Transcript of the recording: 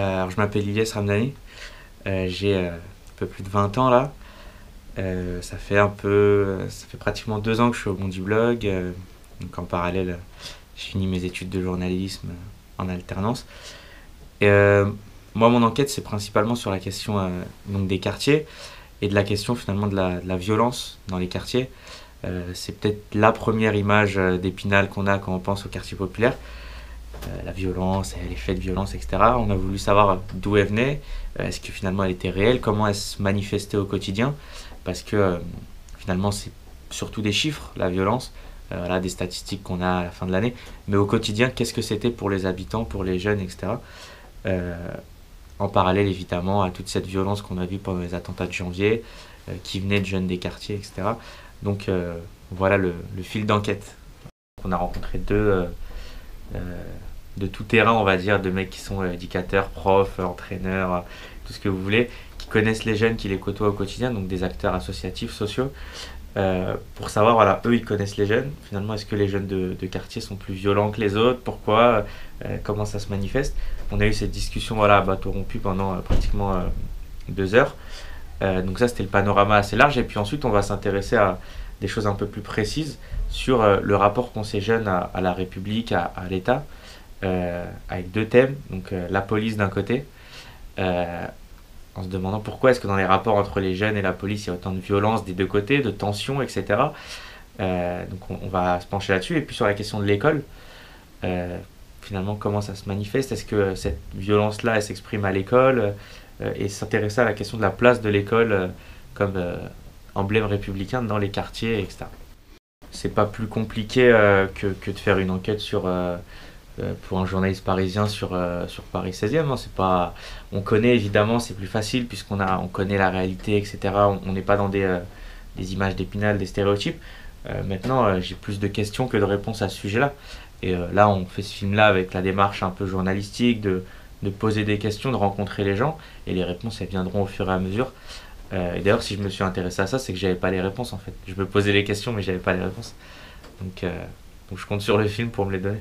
Alors, je m'appelle Ilyes Ramdani, j'ai un peu plus de 20 ans là. Ça fait pratiquement 2 ans que je suis au Bondi Blog. Donc en parallèle, je finis mes études de journalisme en alternance. Et moi, mon enquête, c'est principalement sur la question donc des quartiers et de la question finalement de la violence dans les quartiers. C'est peut-être la première image d'Épinal qu'on a quand on pense au quartier populaire. La violence, les faits de violence, etc. On a voulu savoir d'où elle venait, est-ce que finalement elle était réelle, comment elle se manifestait au quotidien, parce que finalement c'est surtout des chiffres, la violence, voilà, des statistiques qu'on a à la fin de l'année, mais au quotidien, qu'est-ce que c'était pour les habitants, pour les jeunes, etc. Euh, En parallèle évidemment à toute cette violence qu'on a vue pendant les attentats de janvier, qui venaient de jeunes des quartiers, etc. Donc voilà le fil d'enquête. On a rencontré euh, de tout terrain, on va dire, de mecs qui sont éducateurs, profs, entraîneurs, tout ce que vous voulez, qui connaissent les jeunes, qui les côtoient au quotidien, donc des acteurs associatifs, sociaux, pour savoir, voilà, eux, ils connaissent les jeunes. Finalement, est-ce que les jeunes de quartier sont plus violents que les autres? Pourquoi? Comment ça se manifeste? On a eu cette discussion, voilà, à bateau rompu pendant pratiquement 2 heures. Donc ça, c'était le panorama assez large. Et puis ensuite, on va s'intéresser à des choses un peu plus précises sur le rapport qu'ont ces jeunes à la République, à l'État, avec deux thèmes. Donc la police d'un côté, euh, en se demandant pourquoi est-ce que dans les rapports entre les jeunes et la police, il y a autant de violence des deux côtés, de tensions, etc. Donc on va se pencher là-dessus. Et puis sur la question de l'école, euh, finalement, comment ça se manifeste? Est-ce que cette violence-là, elle s'exprime à l'école? Et s'intéresser à la question de la place de l'école comme emblème républicain dans les quartiers, etc. C'est pas plus compliqué que de faire une enquête pour un journaliste parisien sur Paris 16e. Hein. C'est pas, on connaît évidemment, c'est plus facile on connaît la réalité, etc. On n'est pas dans des images d'Épinal, des stéréotypes. Maintenant, j'ai plus de questions que de réponses à ce sujet-là. Et là, on fait ce film-là avec la démarche un peu journalistique, de poser des questions, de rencontrer les gens, et les réponses, elles viendront au fur et à mesure. Et d'ailleurs, si je me suis intéressé à ça, c'est que j'avais pas les réponses en fait. Je me posais les questions, mais j'avais pas les réponses. Donc, donc je compte sur le film pour me les donner.